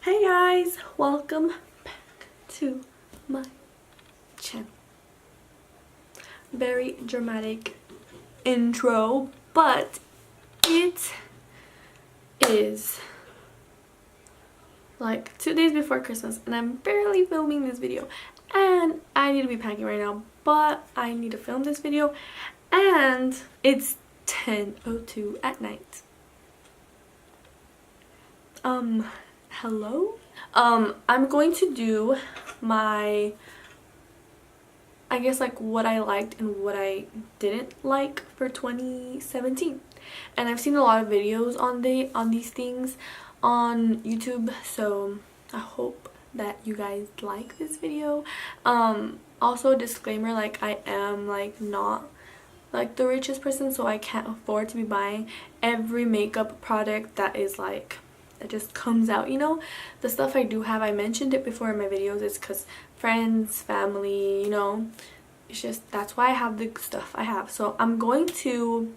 Hey guys, welcome back to my channel. Very dramatic intro, but it is like 2 days before Christmas and I'm barely filming this video, and I need to be packing right now, but I need to film this video and it's 10:02 at night. Hello? I'm going to do my, I guess, like what I liked and what I didn't like for 2017. And I've seen a lot of videos on these things on YouTube, so I hope that you guys like this video. Also, disclaimer, like I am like not like the richest person, so I can't afford to be buying every makeup product that is like that just comes out, you know. The stuff I do have, I mentioned it before in my videos, it's because friends, family, you know, it's just that's why I have the stuff I have. So I'm going to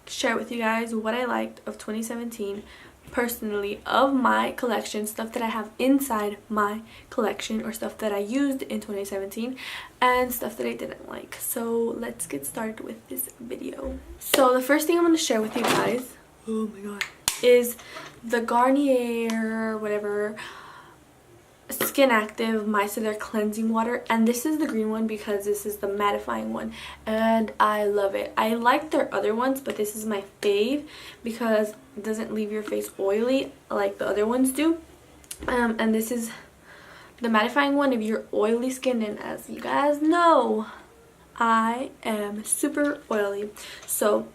share with you guys what I liked of 2017 personally of my collection, stuff that I have inside my collection or stuff that I used in 2017, and stuff that I didn't like. So let's get started with this video. So the first thing I'm going to share with you guys, oh my god, is the Garnier whatever Skin Active Micellar Cleansing Water, and this is the green one because this is the mattifying one and I love it. I like their other ones, but this is my fave because it doesn't leave your face oily like the other ones do. And this is the mattifying one if you're oily skin, and as you guys know, I am super oily. So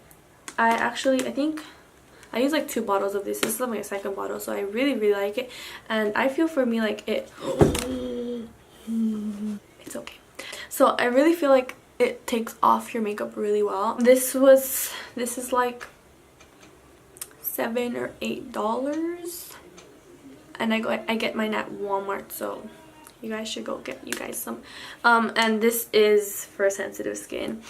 I think I use like 2 bottles of this. This is like my second bottle, so I really like it, and I feel for me like it's okay. So I really feel like it takes off your makeup really well. This is like $7 or $8, and I get mine at Walmart, so you guys should go get you guys some. And this is for sensitive skin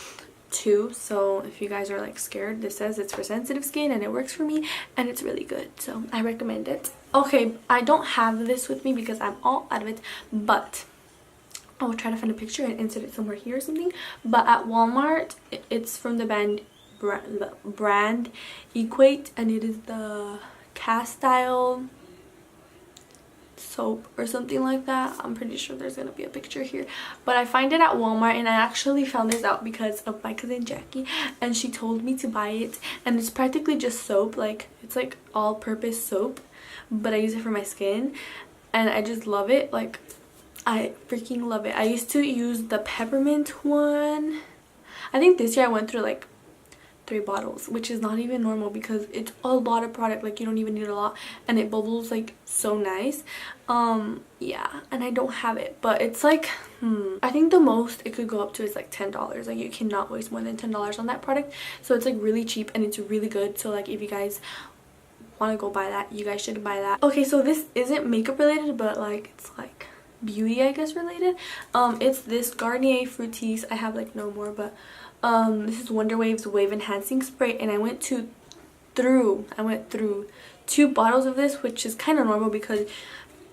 too, so if you guys are like scared, this says it's for sensitive skin and it works for me and it's really good, so I recommend it. Okay, I don't have this with me because I'm all out of it, but I will try to find a picture and insert it somewhere here or something. But at Walmart, it's from the brand Equate, and it is the Castile soap or something like that. I'm pretty sure there's gonna be a picture here, but I find it at Walmart, and I actually found this out because of my cousin Jackie, and she told me to buy it, and it's practically just soap, like it's like all-purpose soap, but I use it for my skin and I just love it. Like I freaking love it. I used to use the peppermint one. I think this year I went through like 3 bottles, which is not even normal because it's a lot of product. Like you don't even need a lot, and it bubbles like so nice. Yeah, and I don't have it, but it's like I think the most it could go up to is like $10. Like you cannot waste more than $10 on that product, so it's like really cheap and it's really good. So like if you guys want to go buy that, you guys should buy that. Okay, so this isn't makeup related, but like it's like beauty, I guess, related. It's this Garnier Fructis. I have like no more, but this is Wonder Waves Wave Enhancing Spray, and I went through 2 bottles of this, which is kind of normal because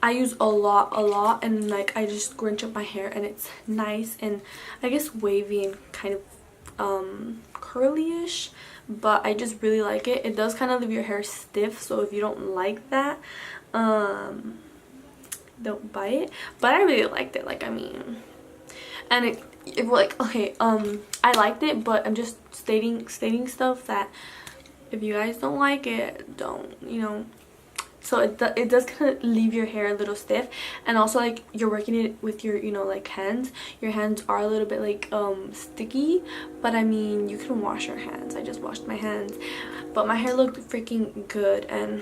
I use a lot, and like I just scrunch up my hair and it's nice and I guess wavy and kind of curly-ish, but I just really like it. It does kind of leave your hair stiff, so if you don't like that, don't buy it. But I really liked it. Like, I mean, and it like, okay, I liked it, but I'm just stating stuff that if you guys don't like it, don't, you know. So it does kind of leave your hair a little stiff, and also like you're working it with your, you know, like hands. Your hands are a little bit like sticky, but I mean, you can wash your hands. I just washed my hands, but my hair looked freaking good. And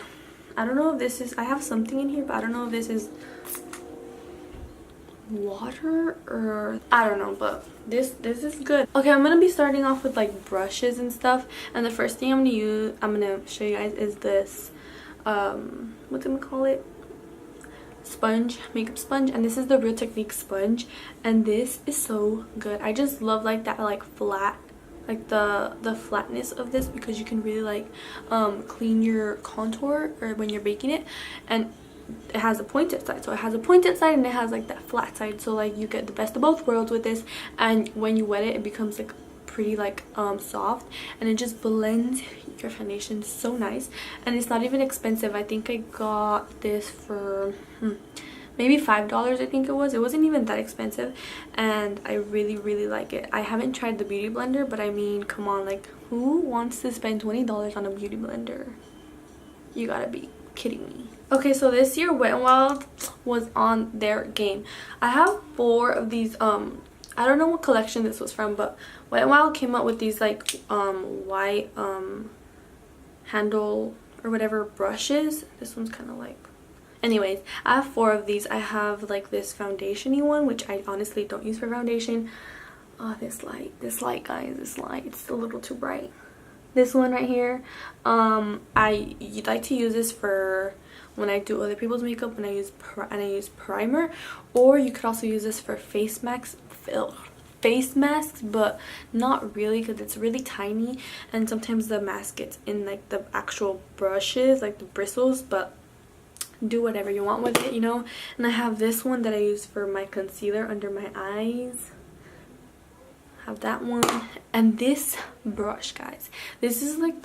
I don't know if this is, I have something in here, but I don't know if this is water or I don't know, but this is good. Okay, I'm gonna be starting off with like brushes and stuff, and the first thing I'm gonna show you guys is this what's it gonna call it, sponge, makeup sponge, and this is the Real Technique sponge, and this is so good. I just love like that like flat, like the flatness of this, because you can really like clean your contour or when you're baking it, and it has a pointed side. So it has a pointed side and it has like that flat side, so like you get the best of both worlds with this. And when you wet it, it becomes like pretty like soft, and it just blends your foundation so nice. And it's not even expensive. I think I got this for maybe $5. I think it wasn't even that expensive, and I really like it. I haven't tried the beauty blender, but I mean, come on, like who wants to spend $20 on a beauty blender? You gotta be kidding me. Okay, so this year Wet n Wild was on their game. I have 4 of these I don't know what collection this was from, but Wet n Wild came out with these like white handle or whatever brushes. This one's kind of like, anyways, I have 4 of these. I have like this foundation-y one, which I honestly don't use for foundation. Oh, this light guys, this light, it's a little too bright. This one right here, I like to use this for when I do other people's makeup, and I use primer. Or you could also use this for face masks, but not really, because it's really tiny, and sometimes the mask gets in like the actual brushes, like the bristles. But do whatever you want with it, you know. And I have this one that I use for my concealer under my eyes. Have that one. And this brush, guys, this is like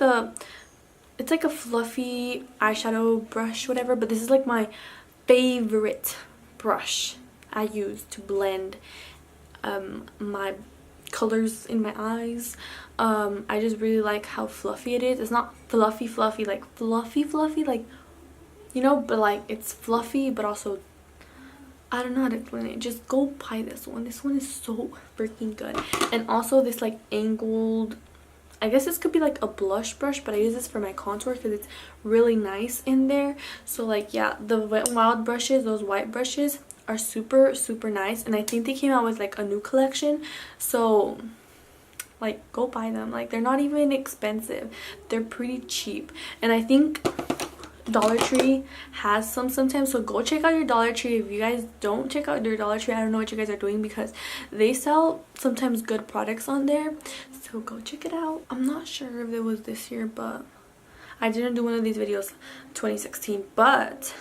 it's like a fluffy eyeshadow brush, whatever, but this is like my favorite brush I use to blend my colors in my eyes. I just really like how fluffy it is. It's not fluffy like fluffy like, you know, but like it's fluffy, but also, I don't know how to explain it. Just go buy this one. This one is so freaking good. And also this like angled, I guess this could be like a blush brush, but I use this for my contour because it's really nice in there. So like, yeah, the Wet n Wild brushes, those white brushes, are super nice. And I think they came out with like a new collection, so like go buy them. Like they're not even expensive, they're pretty cheap. And I think Dollar Tree has some sometimes, so go check out your Dollar Tree. If you guys don't check out your Dollar Tree, I don't know what you guys are doing, because they sell sometimes good products on there, so go check it out. I'm not sure if it was this year, but I didn't do one of these videos 2016. But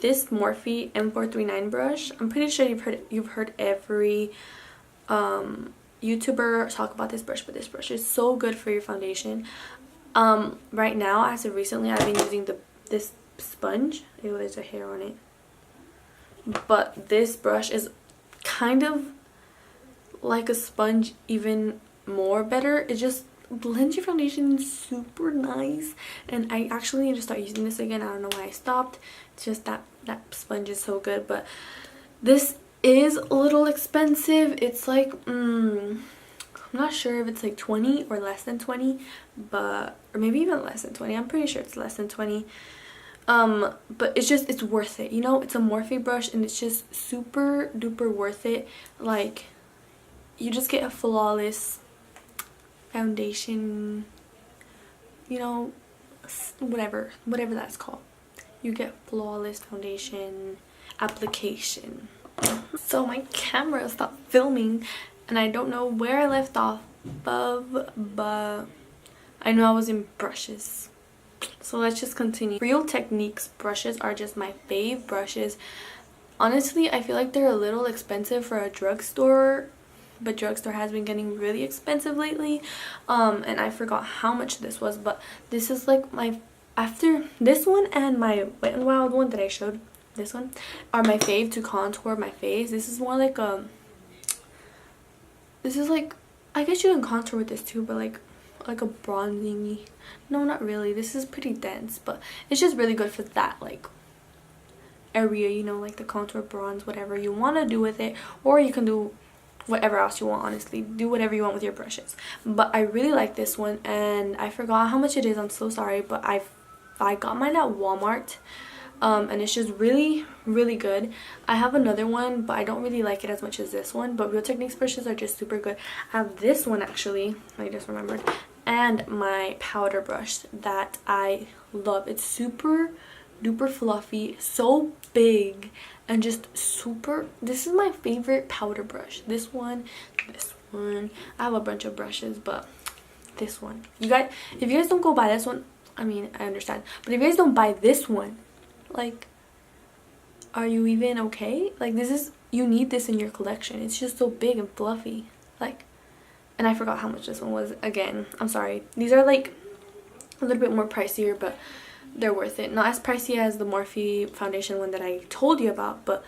this Morphe M439 brush, I'm pretty sure you've heard every YouTuber talk about this brush, but this brush is so good for your foundation. Right now, as of recently, I've been using this sponge. Ew, there's a hair on it. But this brush is kind of like a sponge, even more better. It just blends your foundation super nice. And I actually need to start using this again. I don't know why I stopped. It's just that sponge is so good. But this is a little expensive. It's like I'm not sure if it's like 20 or less than 20, but or maybe even less than 20. I'm pretty sure it's less than 20. But it's worth it, you know. It's a Morphe brush, and it's just super duper worth it. Like, you just get a flawless foundation, you know, whatever that's called. You get flawless foundation application. So my camera stopped filming, and I don't know where I left off of, but I know I was in brushes. So let's just continue. Real Techniques brushes are just my fave brushes. Honestly, I feel like they're a little expensive for a drugstore, but drugstore has been getting really expensive lately. And I forgot how much this was, but this is like after this one and my Wet n Wild one that I showed, this one, are my fave to contour my face. This is more like this is like, I guess you can contour with this too, but like a bronzing. No, not really. This is pretty dense, but it's just really good for that like area, you know, like the contour, bronze, whatever you want to do with it. Or you can do whatever else you want. Honestly, do whatever you want with your brushes. But I really like this one, and I forgot how much it is. I'm so sorry, but I got mine at Walmart. And it's just really good. I have another one, but I don't really like it as much as this one. But Real Techniques brushes are just super good. I have this one actually, I just remembered, and my powder brush that I love. It's super duper fluffy, so big, and just super, this is my favorite powder brush. This one, I have a bunch of brushes, but this one, you guys, if you guys don't go buy this one, I mean, I understand, but if you guys don't buy this one, like, are you even okay? Like, this is, you need this in your collection. It's just so big and fluffy. Like, and I forgot how much this one was. Again, I'm sorry. These are like a little bit more pricier, but they're worth it. Not as pricey as the Morphe foundation one that I told you about, but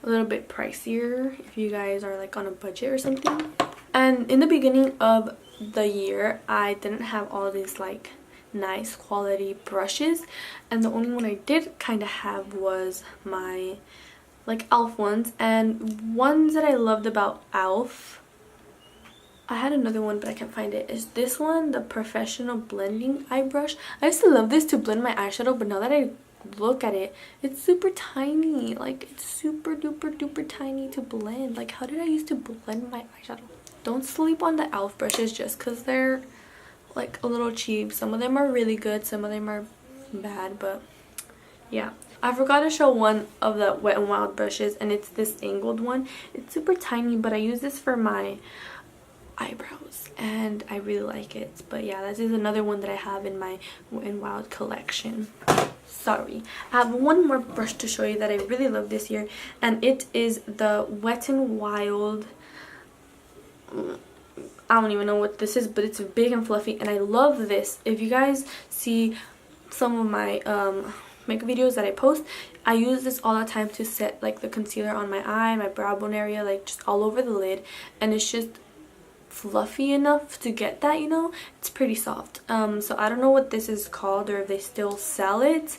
a little bit pricier if you guys are like on a budget or something. And in the beginning of the year, I didn't have all these like nice quality brushes, and the only one I did kind of have was my like elf ones. And ones that I loved about elf, I had another one but I can't find it, is this one, the professional blending eye brush. I used to love this to blend my eyeshadow, but now that I look at it, it's super tiny. Like, it's super duper duper tiny to blend. Like, how did I used to blend my eyeshadow? Don't sleep on the elf brushes just because they're like a little cheap. Some of them are really good, some of them are bad, but yeah. I forgot to show one of the Wet n Wild brushes, and it's this angled one. It's super tiny, but I use this for my eyebrows and I really like it. But yeah, this is another one that I have in my Wet n Wild collection. Sorry, I have one more brush to show you that I really love this year, and it is the Wet n Wild, I don't even know what this is, but it's big and fluffy and I love this. If you guys see some of my makeup videos that I post, I use this all the time to set like the concealer on my eye, my brow bone area, like just all over the lid, and it's just fluffy enough to get that, you know. It's pretty soft. So I don't know what this is called or if they still sell it.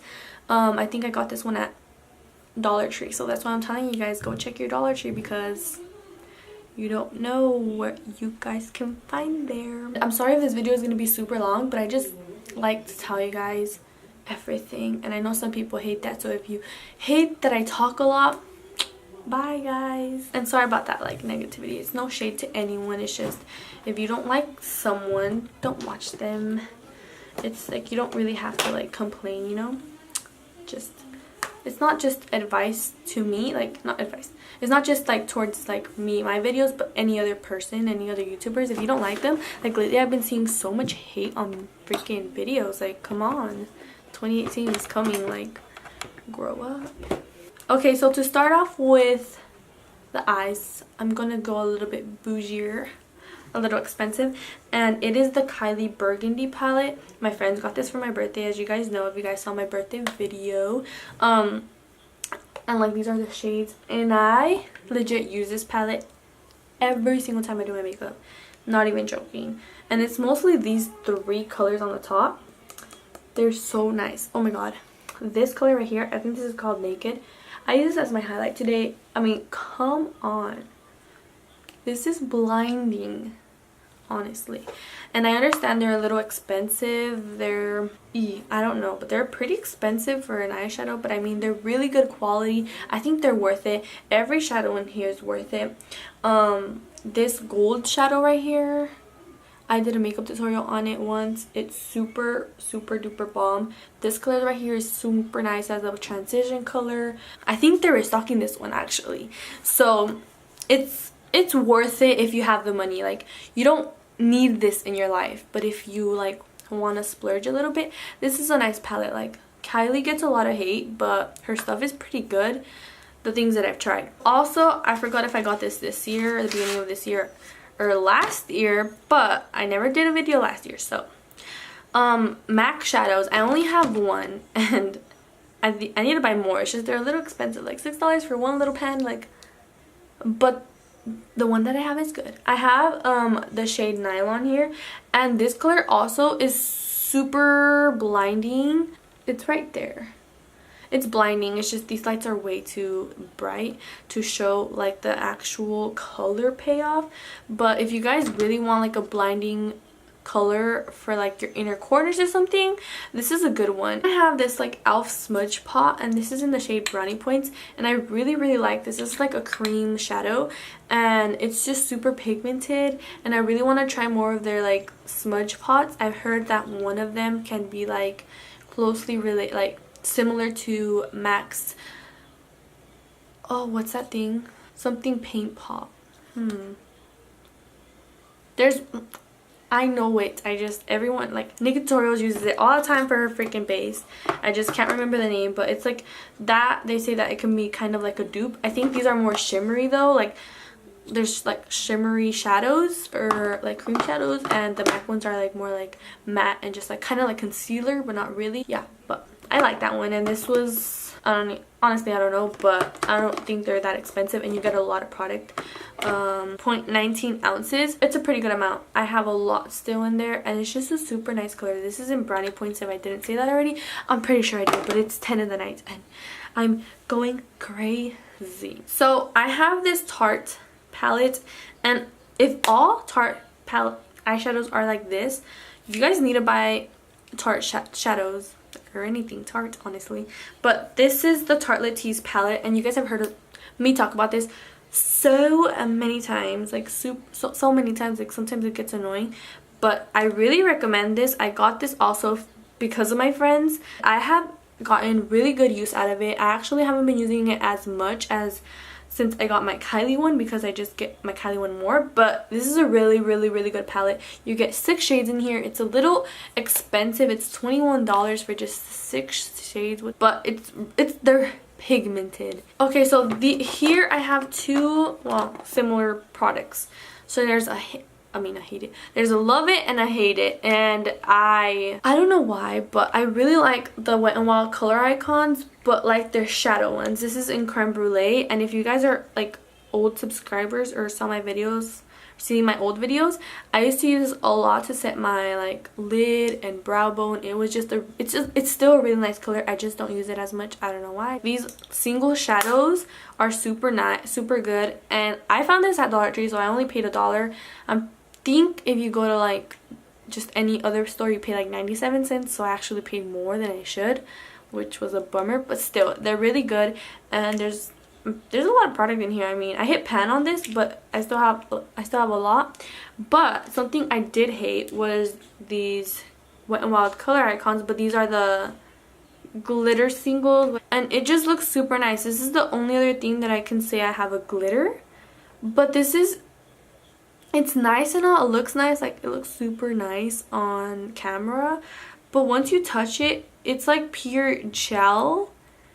I think I got this one at Dollar Tree, so that's why I'm telling you guys, go check your Dollar Tree because you don't know what you guys can find there. I'm sorry if this video is going to be super long, but I just like to tell you guys everything, and I know some people hate that, so if you hate that I talk a lot, bye guys. And sorry about that like negativity. It's no shade to anyone, it's just if you don't like someone, don't watch them. It's like you don't really have to like complain, you know. Just, it's not just advice to me, like not advice, it's not just like towards like me, my videos, but any other person, any other YouTubers. If you don't like them, like lately I've been seeing so much hate on freaking videos. Like, come on, 2018 is coming, like grow up. Okay, so to start off with the eyes, I'm gonna go a little bit bougier, a little expensive, and it is the Kylie Burgundy palette. My friends got this for my birthday, as you guys know if you guys saw my birthday video. And like these are the shades, and I legit use this palette every single time I do my makeup, not even joking. And it's mostly these three colors on the top. They're so nice. Oh my god, this color right here, I think this is called Naked. I use this as my highlight today. I mean, come on, this is blinding, honestly. And I understand they're a little expensive, they're I don't know, but they're pretty expensive for an eyeshadow, but I mean they're really good quality. I think they're worth it. Every shadow in here is worth it. This gold shadow right here, I did a makeup tutorial on it once. It's super super duper bomb. This color right here is super nice as a transition color. I think they're restocking this one actually, so it's worth it if you have the money. Like, you don't need this in your life, but if you like want to splurge a little bit, this is a nice palette. Like, Kylie gets a lot of hate, but her stuff is pretty good, the things that I've tried. Also, I forgot if I got this year, or the beginning of this year, or last year, but I never did a video last year. So MAC shadows, I only have one, and I need to buy more. It's just they're a little expensive, like $6 for one little pen, like, but the one that I have is good. I have the shade Nylon here, and this color also is super blinding. It's right there. It's blinding. It's just these lights are way too bright to show like the actual color payoff. But if you guys really want like a blinding color for like your inner corners or something, this is a good one. I have this like e.l.f. smudge pot, and this is in the shade Brownie Points, and I really really like this. It's like a cream shadow, and it's just super pigmented, and I really want to try more of their like smudge pots. I've heard that one of them can be like closely related, like similar to MAC's, oh, what's that thing, something paint pot, there's, I know it. Everyone, like, Nikki Tutorials uses it all the time for her freaking base. I just can't remember the name, but it's like that. They say that it can be kind of like a dupe. I think these are more shimmery though. Like, there's like shimmery shadows or like cream shadows, and the MAC ones are like more like matte and just like kind of like concealer, but not really. Yeah, but I like that one. And this was, honestly I don't know, but I don't think they're that expensive, and you get a lot of product. 0.19 ounces. It's a pretty good amount. I have a lot still in there, and it's just a super nice color. This is in brownie points. If I didn't say that already, I'm pretty sure I did, but it's 10 in the night and I'm going crazy. So I have this Tarte palette, and if all Tarte palette eyeshadows are like this, you guys need to buy Tarte shadows or anything Tarte, honestly. But this is the Tartelette palette, and you guys have heard of me talk about this so many times, like so many times, like sometimes it gets annoying, but I really recommend this. I got this also because of my friends. I have gotten really good use out of it. I actually haven't been using it as much as since I got my Kylie one, because I just get my Kylie one more, but this is a really good palette. You get 6 shades in here. It's a little expensive. It's $21 for just 6 shades, but they're pigmented. Okay, so here I have two, well, similar products. So there's I hate it. There's a love it and I hate it, and I don't know why, but I really like the Wet n Wild color icons, but like their shadow ones. This is in Creme Brulee, and if you guys are like old subscribers or saw my videos, see my old videos, I used to use this a lot to set my like lid and brow bone. It was just it's still a really nice color. I just don't use it as much. I don't know why. These single shadows are super nice, super good, and I found this at Dollar Tree, so I only paid $1. I think if you go to like just any other store, you pay like 97 cents, so I actually paid more than I should, which was a bummer, but still they're really good. And there's a lot of product in here. I mean, I hit pan on this, but I still have a lot. But something I did hate was these Wet n Wild color icons, but these are the glitter singles, and it just looks super nice. This is the only other thing that I can say I have a glitter, but it's nice and all. It looks nice, like it looks super nice on camera, but once you touch it, it's like pure gel.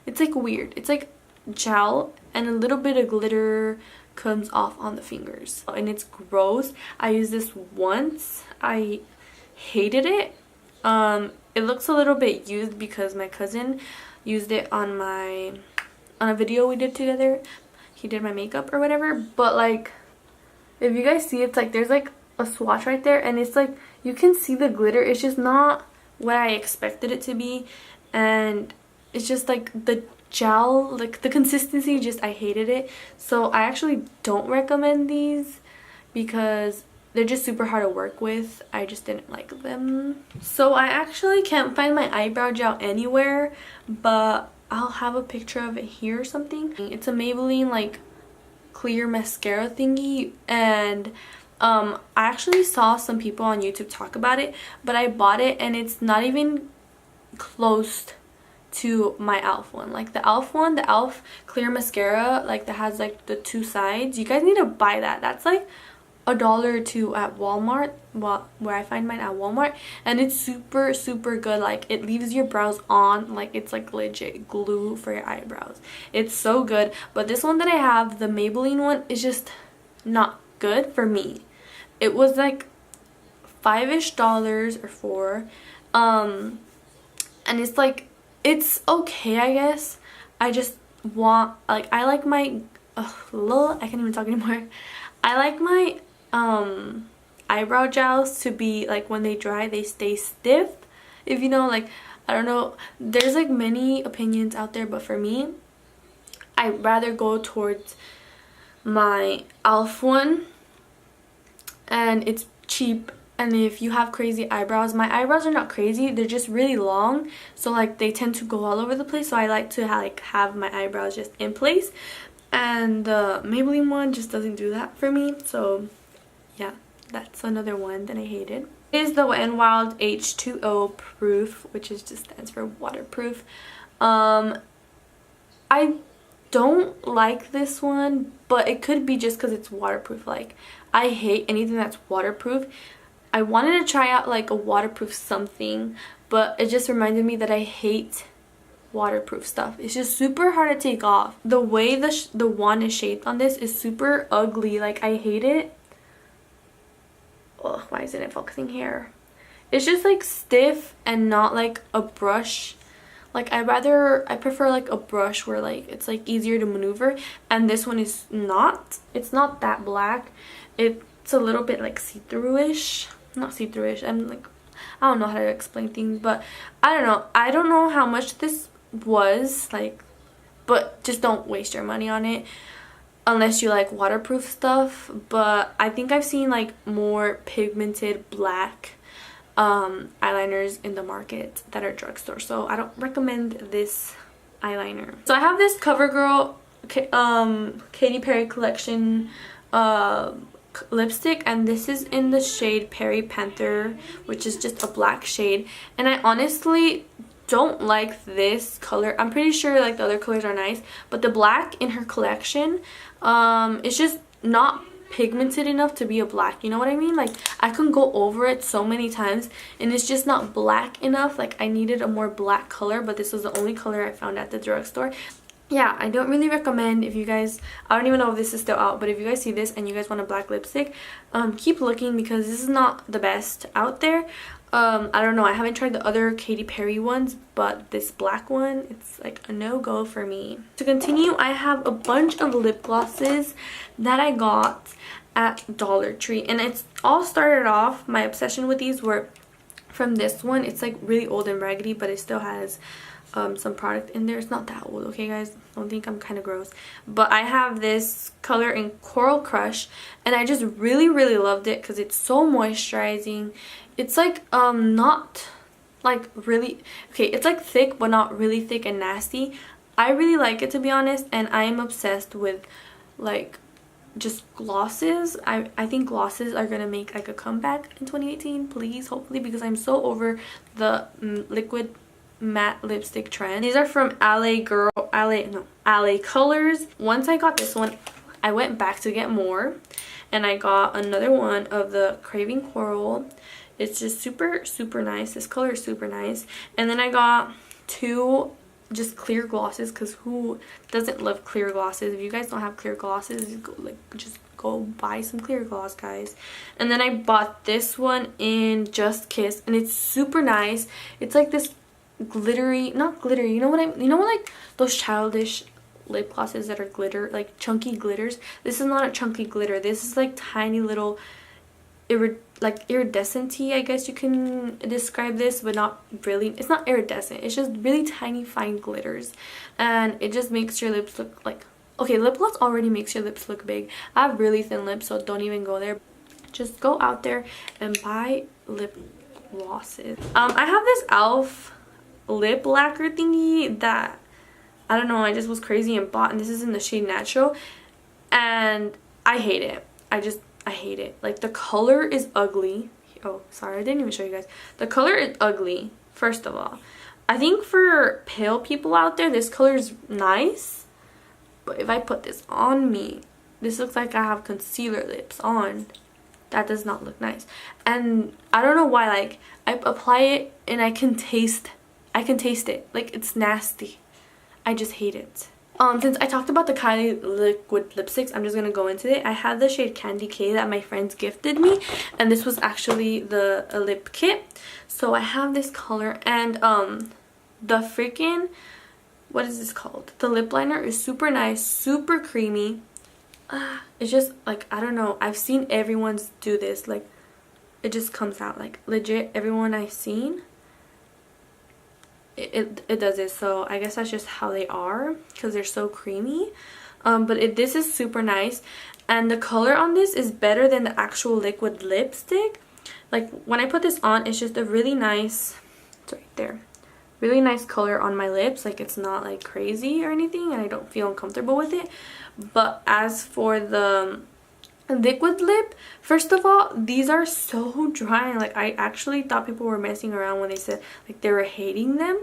It's like weird. It's like gel, and a little bit of glitter comes off on the fingers, and it's gross. I used this once. I hated it. It looks a little bit used because my cousin used it on a video we did together. He did my makeup or whatever, but like if you guys see, it's like there's like a swatch right there, and it's like you can see the glitter. It's just not what I expected it to be, and it's just like the gel, like the consistency, just I hated it. So I actually don't recommend these because they're just super hard to work with. I just didn't like them. So I actually can't find my eyebrow gel anywhere, but I'll have a picture of it here or something. It's a Maybelline like clear mascara thingy, and I actually saw some people on YouTube talk about it, but I bought it and it's not even close to my e.l.f. one. Like the e.l.f. one, the e.l.f. clear mascara, like that has like the 2 sides. You guys need to buy that. That's like $1 or $2 at Walmart, where I find mine at Walmart, and it's super good. Like it leaves your brows on, like it's like legit glue for your eyebrows. It's so good. But this one that I have, the Maybelline one, is just not good for me. It was like $5-ish or $4, and it's like, it's okay, I guess. I just want, like, I like my I can't even talk anymore. I like my eyebrow gels to be like, when they dry, they stay stiff, if you know. Like, I don't know, there's like many opinions out there, but for me, I'd rather go towards my e.l.f. one, and it's cheap. And if you have crazy eyebrows, my eyebrows are not crazy, they're just really long, so like they tend to go all over the place. So I like to have my eyebrows just in place, and the Maybelline one just doesn't do that for me. So yeah, that's another one that I hated. It is the Wet n Wild H2O Proof, which is just stands for waterproof. I don't like this one, but it could be just because it's waterproof. Like, I hate anything that's waterproof. I wanted to try out like a waterproof something, but it just reminded me that I hate waterproof stuff. It's just super hard to take off. The way the wand is shaped on this is super ugly. Like, I hate it. Ugh, why isn't it focusing here? It's just like stiff and not like a brush. Like, I prefer like a brush where like it's like easier to maneuver, and this one is not. It's not that black. It's a little bit like see-through-ish. Not see-through-ish. I'm like, I don't know how to explain things, but I don't know. I don't know how much this was, like, but just don't waste your money on it unless you like waterproof stuff. But I think I've seen like more pigmented black eyeliners in the market that are drugstore, so I don't recommend this eyeliner. So I have this CoverGirl Katy Perry collection lipstick, and this is in the shade Perry Panther, which is just a black shade, and I honestly don't like this color. I'm pretty sure like the other colors are nice, but the black in her collection it's just not pigmented enough to be a black, you know what I mean? Like, I can go over it so many times and it's just not black enough. Like, I needed a more black color, but this was the only color I found at the drugstore. Yeah, I don't really recommend. If you guys, I don't even know if this is still out, but if you guys see this and you guys want a black lipstick, keep looking, because this is not the best out there. I don't know, I haven't tried the other Katy Perry ones, but this black one, it's like a no-go for me. To continue, I have a bunch of lip glosses that I got at Dollar Tree, and it's all started off, my obsession with these were from this one. It's like really old and raggedy, but it still has some product in there. It's not that old, okay guys, don't think I'm kind of gross, but I have this color in Coral Crush, and I just really loved it because it's so moisturizing. It's like not like really, okay, it's like thick but not really thick and nasty. I really like it, to be honest, and I am obsessed with like just glosses. I think glosses are gonna make like a comeback in 2018, please, hopefully, because I'm so over the liquid matte lipstick trend. These are from LA Colors. Once I got this one, I went back to get more, and I got another one of the Craving Coral. It's just super nice. This color is super nice. And then I got two just clear glosses, because who doesn't love clear glosses? If you guys don't have clear glosses, just go buy some clear gloss, guys. And then I bought this one in Just Kiss, and it's super nice. It's like this glittery, not glittery, you know like those childish lip glosses that are glitter, like chunky glitters. This is not a chunky glitter. This is like tiny little iridescent-y, I guess you can describe this, but not really. It's not iridescent, it's just really tiny fine glitters, and it just makes your lips look like, okay, lip gloss already makes your lips look big. I have really thin lips, so don't even go there. Just go out there and buy lip glosses. I have this e.l.f. lip lacquer thingy that I don't know, I just was crazy and bought, and this is in the shade Natural, and I hate it. I hate it. Like, the color is ugly. Oh, sorry, I didn't even show you guys. The color is ugly, first of all. I think for pale people out there, this color is nice, but if I put this on me, this looks like I have concealer lips on. That does not look nice. And I don't know why, like, I apply it and I can taste it. Like, it's nasty. I just hate it. Since I talked about the Kylie liquid lipsticks, I'm just gonna go into it. I had the shade Candy K that my friends gifted me, and this was actually the lip kit. So I have this color, and the freaking, what is this called? The lip liner is super nice, super creamy. It's just like, I don't know, I've seen everyone's do this. Like, it just comes out, like, legit everyone I've seen, it does it. So I guess that's just how they are, because they're so creamy. But this is super nice, and the color on this is better than the actual liquid lipstick. Like, when I put this on, it's just a really nice, it's right there, really nice color on my lips. Like, it's not like crazy or anything, and I don't feel uncomfortable with it. But as for the liquid lip, first of all, these are so dry. Like, I actually thought people were messing around when they said like they were hating them.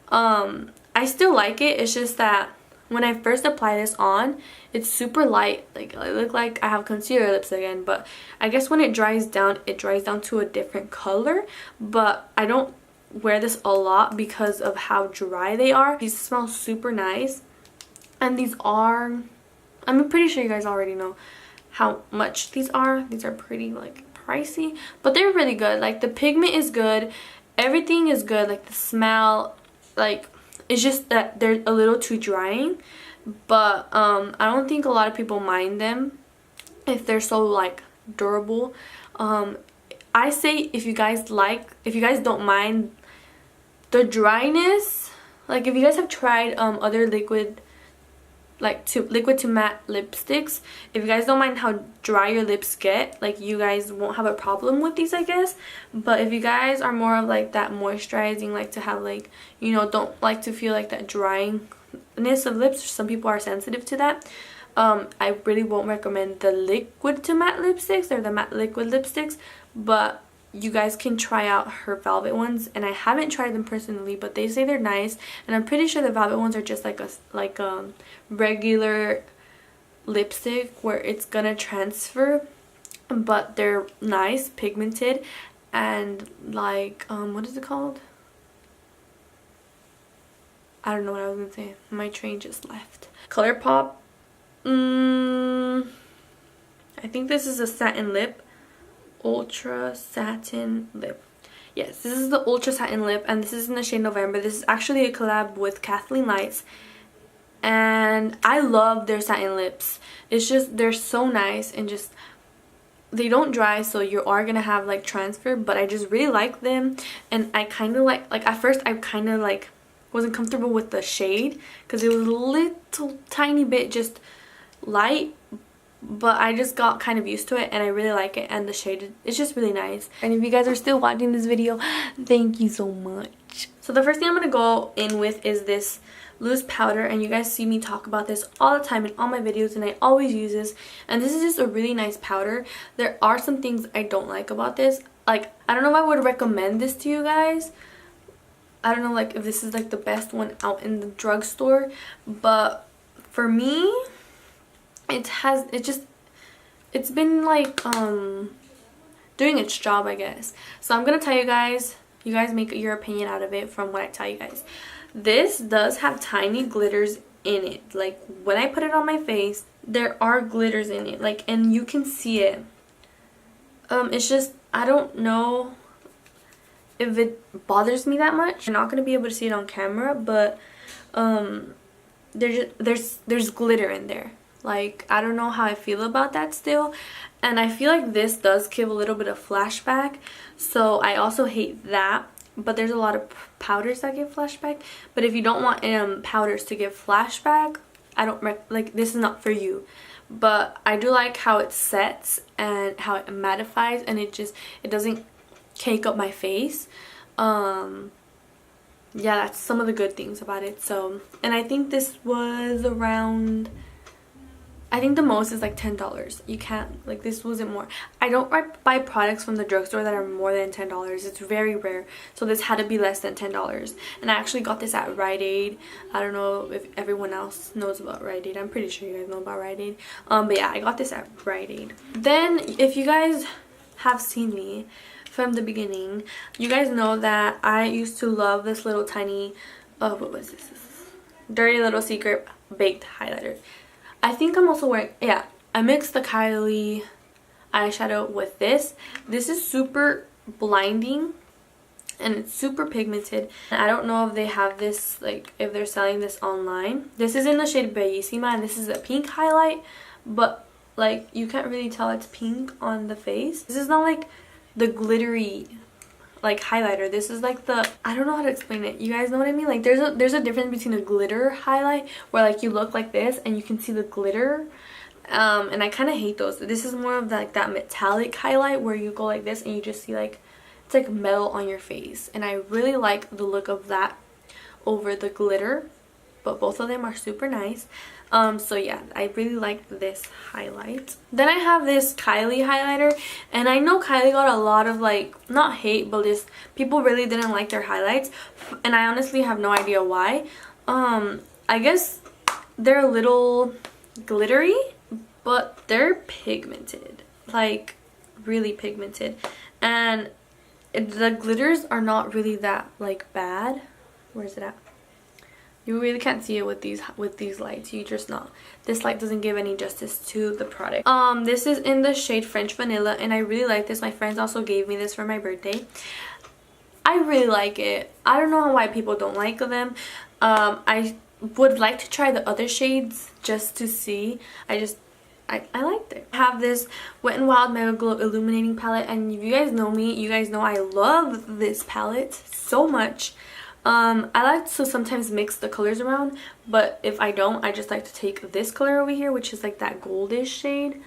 I still like it. It's just that when I first apply this on, it's super light. Like, I look like I have concealer lips again, but I guess when it dries down to a different color. But I don't wear this a lot because of how dry they are. These smell super nice, and these are, I'm pretty sure you guys already know how much these are. These are pretty like pricey, but they're really good. Like, the pigment is good, everything is good. Like, the smell, like, it's just that they're a little too drying, but I don't think a lot of people mind them if they're so like durable. I say if you guys don't mind the dryness, like if you guys have tried other liquid to matte lipsticks, if you guys don't mind how dry your lips get, like, you guys won't have a problem with these, I guess. But if you guys are more of like that moisturizing, like to have like, you know, don't like to feel like that dryingness of lips, some people are sensitive to that, I really won't recommend the liquid to matte lipsticks or the matte liquid lipsticks. But you guys can try out her velvet ones, and I haven't tried them personally, but they say they're nice, and I'm pretty sure the velvet ones are just like a regular lipstick where it's gonna transfer, but they're nice, pigmented, and like what is it called? I don't know what I was gonna say. My train just left. ColourPop. I think this is a satin lip. Ultra satin lip. Yes, this is the ultra satin lip, and this is in the shade November. This is actually a collab with Kathleen Lights, and I love their satin lips. It's just, they're so nice, and just, they don't dry, so you are gonna have like transfer, but I just really like them. And I kind of like at first I kind of like wasn't comfortable with the shade because it was a little tiny bit just light, but I just got kind of used to it, and I really like it, and the shade is just really nice. And if you guys are still watching this video, thank you so much. So the first thing I'm going to go in with is this loose powder, and you guys see me talk about this all the time in all my videos, and I always use this, and this is just a really nice powder. There are some things I don't like about this. Like, I don't know if I would recommend this to you guys. I don't know like if this is like the best one out in the drugstore, but for me, it's been like doing its job, I guess. So I'm gonna tell you guys make your opinion out of it from what I tell you guys. This does have tiny glitters in it. Like, when I put it on my face, there are glitters in it, like, and you can see it. It's just, I don't know if it bothers me that much. You're not gonna be able to see it on camera, but there's glitter in there. Like, I don't know how I feel about that still, and I feel like this does give a little bit of flashback, so I also hate that. But there's a lot of powders that give flashback, but if you don't want powders to give flashback, I don't like, this is not for you. But I do like how it sets and how it mattifies, and it doesn't cake up my face. Yeah, that's some of the good things about it. So, and I think this was around, I think the most is like $10. You can't, like, this wasn't more. I don't buy products from the drugstore that are more than $10. It's very rare. So this had to be less than $10. And I actually got this at Rite Aid. I don't know if everyone else knows about Rite Aid. I'm pretty sure you guys know about Rite Aid. But yeah, I got this at Rite Aid. Then, if you guys have seen me from the beginning, you guys know that I used to love this little tiny, what was this? Dirty Little Secret baked highlighter. I think I'm also wearing, yeah, I mixed the Kylie eyeshadow with this. This is super blinding, and it's super pigmented. I don't know if they have this, like, if they're selling this online. This is in the shade Bellissima, and this is a pink highlight, but like, you can't really tell it's pink on the face. This is not like the glittery like highlighter. This is like the, I don't know how to explain it. You guys know what I mean? Like, there's a difference between a glitter highlight where like you look like this and you can see the glitter, and I kind of hate those. This is more of like that metallic highlight where you go like this and you just see like, it's like metal on your face, and I really like the look of that over the glitter. But both of them are super nice. So yeah, I really like this highlight. Then I have this Kylie highlighter, and I know Kylie got a lot of, like, not hate, but just people really didn't like their highlights, and I honestly have no idea why. I guess they're a little glittery, but they're pigmented, like really pigmented, and the glitters are not really that like bad. Where's it at? You really can't see it with these lights. You just not. This light doesn't give any justice to the product. This is in the shade French Vanilla, and I really like this. My friends also gave me this for my birthday. I really like it. I don't know why people don't like them. I would like to try the other shades just to see. I liked it. I have this Wet n Wild Mega Glow Illuminating Palette, and if you guys know me, you guys know I love this palette so much. I like to sometimes mix the colors around, but if I don't, I just like to take this color over here, which is like that goldish shade.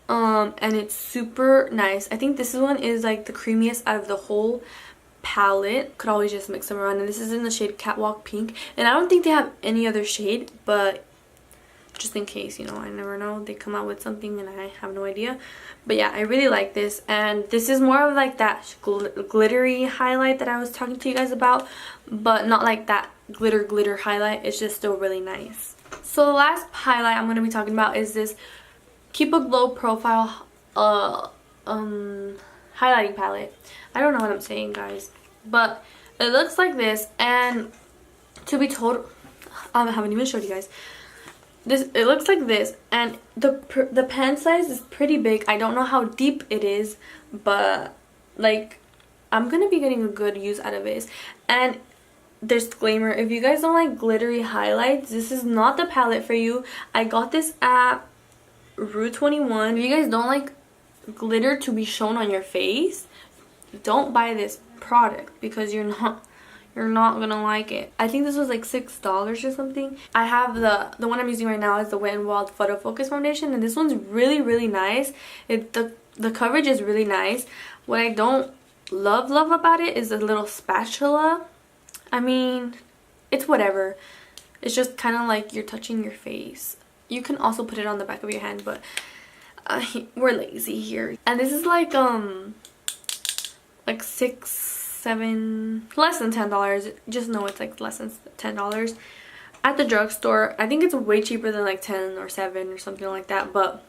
And it's super nice. I think this one is like the creamiest out of the whole palette. Could always just mix them around, and this is in the shade Catwalk Pink, and I don't think they have any other shade, but just in case, you know, I never know, they come out with something and I have no idea. But yeah, I really like this, and this is more of like that glittery highlight that I was talking to you guys about, but not like that glitter highlight. It's just still really nice. So the last highlight I'm going to be talking about is this Keep a Glow Profile highlighting palette. I don't know what I'm saying, guys, but it looks like this, and to be told, I haven't even showed you guys. It looks like this, and the pen size is pretty big. I don't know how deep it is, but like I'm gonna be getting a good use out of it. And disclaimer, if you guys don't like glittery highlights, this is not the palette for you. I got this at Rue 21. If you guys don't like glitter to be shown on your face, don't buy this product, because you're not gonna like it. I think this was like $6 or something. I have the one I'm using right now is the Wet n Wild Photo Focus foundation, and this one's really nice. The coverage is really nice. What I don't love about it is the little spatula. I mean, it's whatever. It's just kind of like you're touching your face. You can also put it on the back of your hand, but we're lazy here. And this is like less than $10. Just know it's like less than $10 at the drugstore. I think it's way cheaper than like 10 or 7 or something like that, but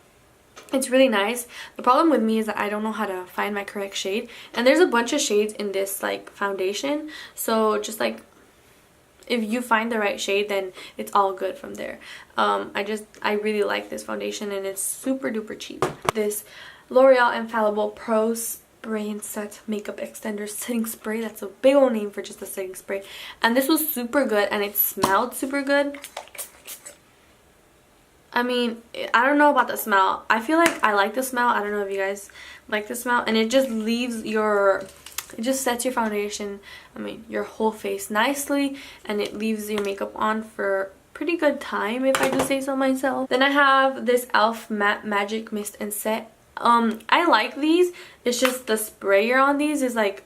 it's really nice. The problem with me is that I don't know how to find my correct shade, and there's a bunch of shades in this like foundation, so just like if you find the right shade, then it's all good from there. I really like this foundation, and it's super duper cheap. This L'Oreal Infallible Pro Spray and Set Makeup Extender Setting Spray. That's a big old name for just a setting spray. And this was super good, and it smelled super good. I mean, I don't know about the smell. I feel like I like the smell. I don't know if you guys like the smell. And it just leaves it just sets your foundation, I mean, your whole face nicely. And it leaves your makeup on for pretty good time, if I do say so myself. Then I have this e.l.f. Matte Magic Mist and Set. I like these. It's just the sprayer on these is like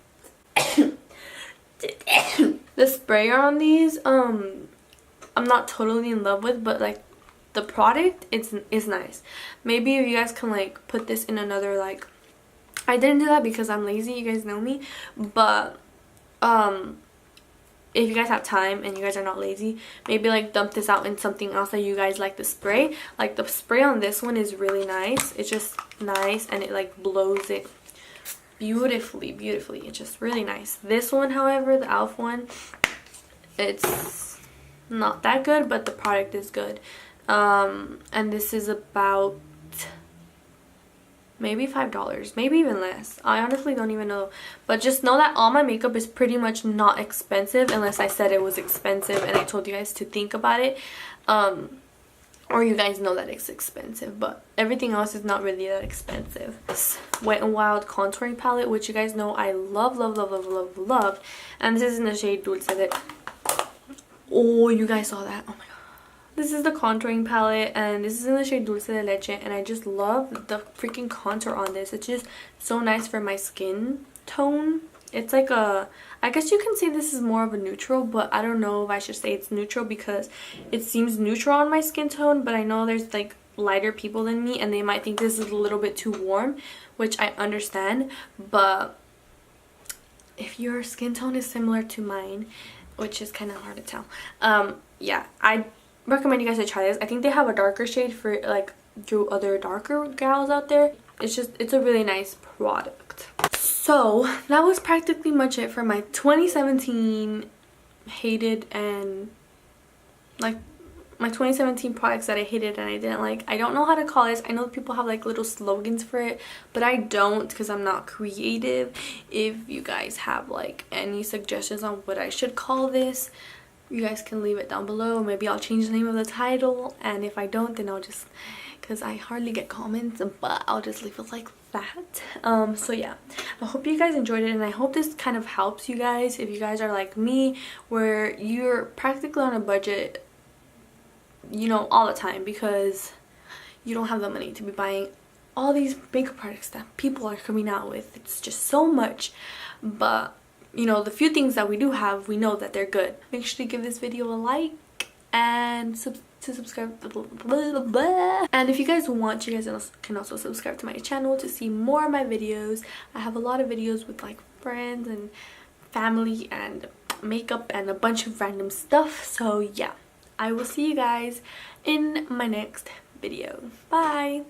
the sprayer on these I'm not totally in love with, but like the product is nice. Maybe if you guys can like put this in another, like, I didn't do that because I'm lazy, you guys know me, but if you guys have time and you guys are not lazy, maybe like dump this out in something else that you guys like the spray. Like the spray on this one is really nice. It's just nice, and it like blows it beautifully. It's just really nice. This one, however, the e.l.f. one, it's not that good, but the product is good. And this is about maybe $5, maybe even less. I honestly don't even know, but just know that all my makeup is pretty much not expensive, unless I said it was expensive and I told you guys to think about it, or you guys know that it's expensive, but everything else is not really that expensive. This Wet n Wild contouring palette, which you guys know I love, and this is in the shade Dulce de... Oh, you guys saw that? Oh my god. This is the contouring palette, and this is in the shade Dulce de Leche, and I just love the freaking contour on this. It's just so nice for my skin tone. It's like a, I guess you can say this is more of a neutral, but I don't know if I should say it's neutral because it seems neutral on my skin tone, but I know there's like lighter people than me and they might think this is a little bit too warm, which I understand, but if your skin tone is similar to mine, which is kind of hard to tell, yeah, recommend you guys to try this. I think they have a darker shade for like you other darker gals out there. It's a really nice product. So that was practically much it for my 2017 hated and like my 2017 products that I hated and I didn't like. I don't know how to call this. I know people have like little slogans for it, but I don't because I'm not creative. If you guys have like any suggestions on what I should call this, you guys can leave it down below. Maybe I'll change the name of the title, and if I don't, then I'll just, because I hardly get comments, but I'll just leave it like that. So yeah, I hope you guys enjoyed it, and I hope this kind of helps you guys if you guys are like me where you're practically on a budget, you know, all the time, because you don't have the money to be buying all these makeup products that people are coming out with. It's just so much, but you know, the few things that we do have, we know that they're good. Make sure to give this video a like and subscribe. And if you guys want, you guys can also subscribe to my channel to see more of my videos. I have a lot of videos with like friends and family and makeup and a bunch of random stuff. So yeah, I will see you guys in my next video. Bye!